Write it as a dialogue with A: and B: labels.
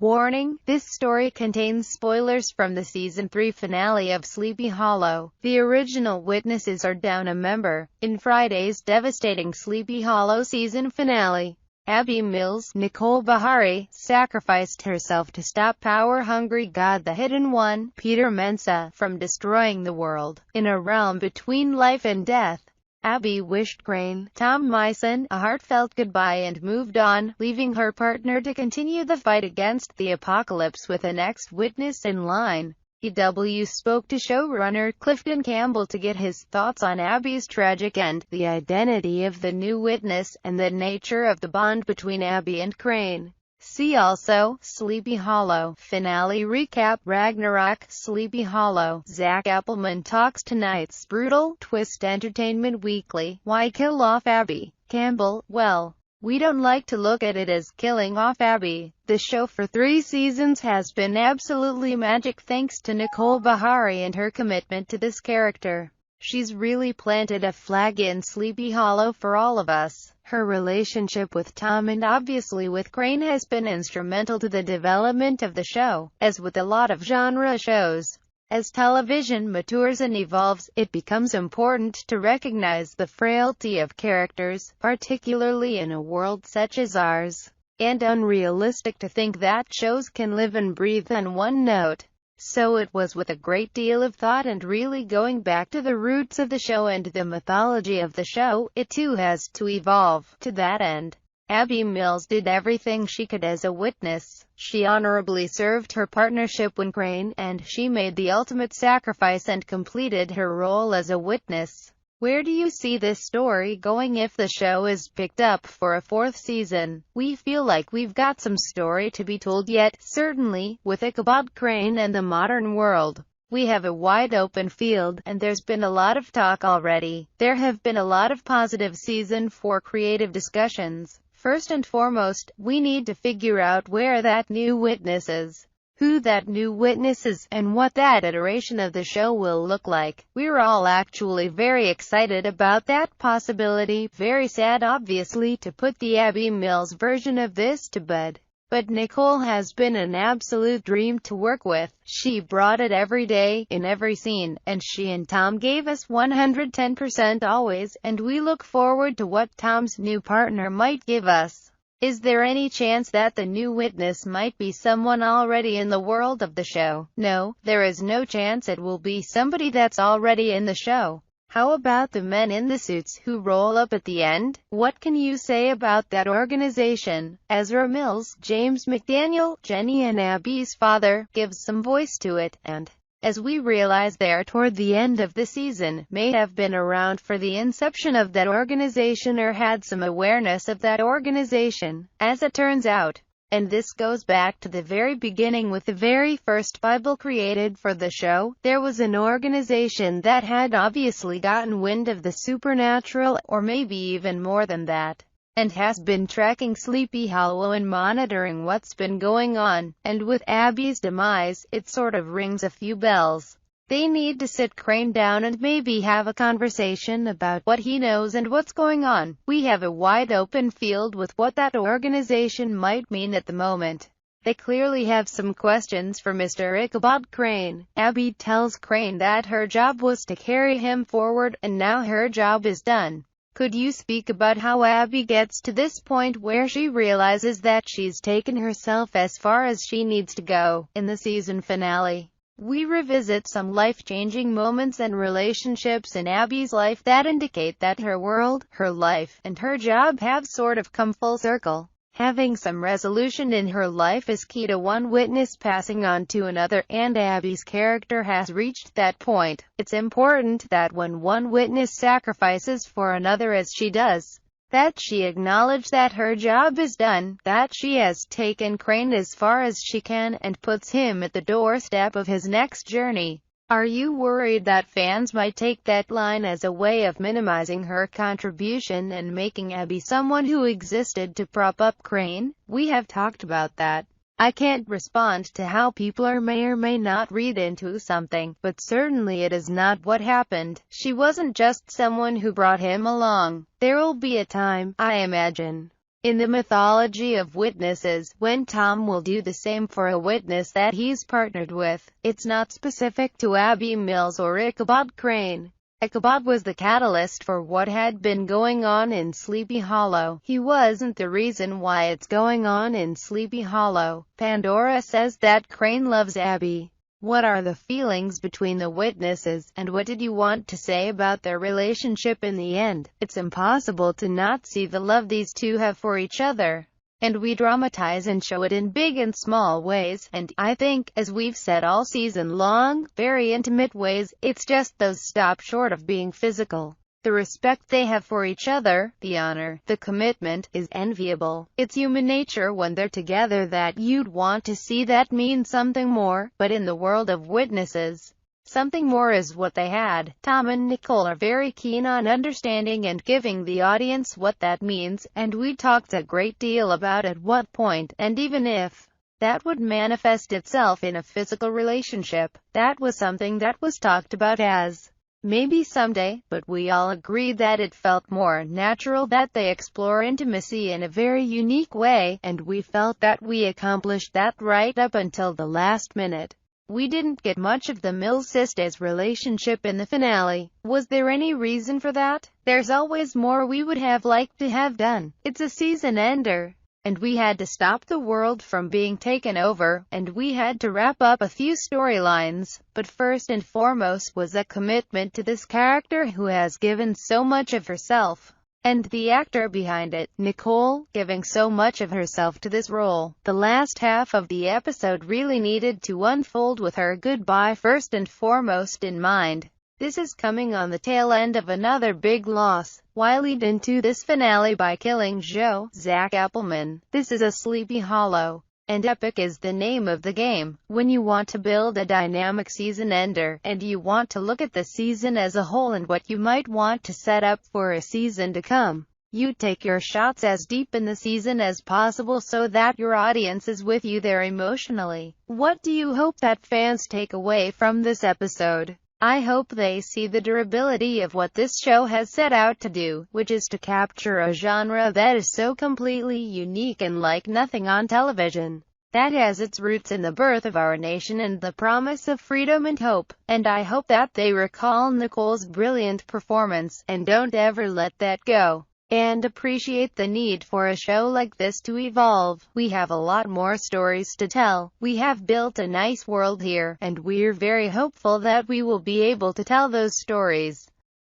A: Warning: this story contains spoilers from the Season 3 finale of Sleepy Hollow. The original witnesses are down a member in Friday's devastating Sleepy Hollow season finale. Abby Mills, Nicole Bahari, sacrificed herself to stop power-hungry God the Hidden One, Peter Mensah, from destroying the world. In a realm between life and death, Abby wished Crane, Tom Mison, a heartfelt goodbye and moved on, leaving her partner to continue the fight against the apocalypse with the next witness in line. EW spoke to showrunner Clifton Campbell to get his thoughts on Abby's tragic end, the identity of the new witness, and the nature of the bond between Abby and Crane. See also, Sleepy Hollow finale recap, Ragnarok, Sleepy Hollow. Zach Appleman talks tonight's brutal twist. Entertainment Weekly. Why kill off Abby? Campbell: well, we don't like to look at it as killing off Abby. The show for 3 seasons has been absolutely magic thanks to Nicole Bahari and her commitment to this character. She's really planted a flag in Sleepy Hollow for all of us. Her relationship with Tom and obviously with Crane has been instrumental to the development of the show. As with a lot of genre shows, as television matures and evolves, it becomes important to recognize the frailty of characters, particularly in a world such as ours, and unrealistic to think that shows can live and breathe on one note. So it was with a great deal of thought and really going back to the roots of the show and the mythology of the show, it too has to evolve. To that end, Abby Mills did everything she could as a witness. She honorably served her partnership when Crane, and she made the ultimate sacrifice and completed her role as a witness. Where do you see this story going if the show is picked up for a 4th season? We feel like we've got some story to be told yet, certainly, with Ichabod Crane and the modern world. We have a wide open field, and there's been a lot of talk already. There have been a lot of positive Season 4 creative discussions. First and foremost, we need to figure out where that new witness is, who that new witness is, and what that iteration of the show will look like. We're all actually very excited about that possibility. Very sad, obviously, to put the Abby Mills version of this to bed. But Nicole has been an absolute dream to work with. She brought it every day, in every scene, and she and Tom gave us 110% always, and we look forward to what Tom's new partner might give us. Is there any chance that the new witness might be someone already in the world of the show? No, there is no chance it will be somebody that's already in the show. How about the men in the suits who roll up at the end? What can you say about that organization? Ezra Mills, James McDaniel, Jenny and Abby's father, gives some voice to it, and, as we realize there toward the end of the season, may have been around for the inception of that organization or had some awareness of that organization, as it turns out. And this goes back to the very beginning with the very first Bible created for the show. There was an organization that had obviously gotten wind of the supernatural, or maybe even more than that, and has been tracking Sleepy Hollow and monitoring what's been going on. And with Abby's demise, it sort of rings a few bells. They need to sit Crane down and maybe have a conversation about what he knows and what's going on. We have a wide open field with what that organization might mean at the moment. They clearly have some questions for Mr. Ichabod Crane. Abby tells Crane that her job was to carry him forward, and now her job is done. Could you speak about how Abby gets to this point where she realizes that she's taken herself as far as she needs to go? In the season finale, we revisit some life-changing moments and relationships in Abby's life that indicate that her world, her life, and her job have sort of come full circle. Having some resolution in her life is key to one witness passing on to another, and Abby's character has reached that point. It's important that when one witness sacrifices for another as she does, that she acknowledge that her job is done, that she has taken Crane as far as she can, and puts him at the doorstep of his next journey. Are you worried that fans might take that line as a way of minimizing her contribution and making Abby someone who existed to prop up Crane? We have talked about that. I can't respond to how people may or may not read into something, but certainly it is not what happened. She wasn't just someone who brought him along. There'll be a time, I imagine, In the mythology of witnesses, when Tom will do the same for a witness that he's partnered with, it's not specific to Abby Mills or Ichabod Crane. Ichabod was the catalyst for what had been going on in Sleepy Hollow. He wasn't the reason why it's going on in Sleepy Hollow. Pandora says that Crane loves Abby. What are the feelings between the witnesses, and what did you want to say about their relationship in the end? It's impossible to not see the love these two have for each other. And we dramatize and show it in big and small ways, and, I think, as we've said all season long, very intimate ways. It's just those stop short of being physical. The respect they have for each other, the honor, the commitment, is enviable. It's human nature when they're together that you'd want to see that mean something more, but in the world of witnesses, something more is what they had. Tom and Nicole are very keen on understanding and giving the audience what that means, and we talked a great deal about at what point, and even if that would manifest itself in a physical relationship. That was something that was talked about as maybe someday, but we all agreed that it felt more natural that they explore intimacy in a very unique way, and we felt that we accomplished that right up until the last minute. We didn't get much of the Mills-sisters relationship in the finale. Was there any reason for that? There's always more we would have liked to have done. It's a season ender, and we had to stop the world from being taken over, and we had to wrap up a few storylines, but first and foremost was a commitment to this character who has given so much of herself, and the actor behind it, Nicole, giving so much of herself to this role. The last half of the episode really needed to unfold with her goodbye first and foremost in mind. This is coming on the tail end of another big loss. Why lead into this finale by killing Joe, Zach Appleman? This is a Sleepy Hollow, and epic is the name of the game. When you want to build a dynamic season ender, and you want to look at the season as a whole and what you might want to set up for a season to come, you take your shots as deep in the season as possible so that your audience is with you there emotionally. What do you hope that fans take away from this episode? I hope they see the durability of what this show has set out to do, which is to capture a genre that is so completely unique and like nothing on television, that has its roots in the birth of our nation and the promise of freedom and hope. And I hope that they recall Nicole's brilliant performance, and don't ever let that go, and appreciate the need for a show like this to evolve. We have a lot more stories to tell. We have built a nice world here, and we're very hopeful that we will be able to tell those stories.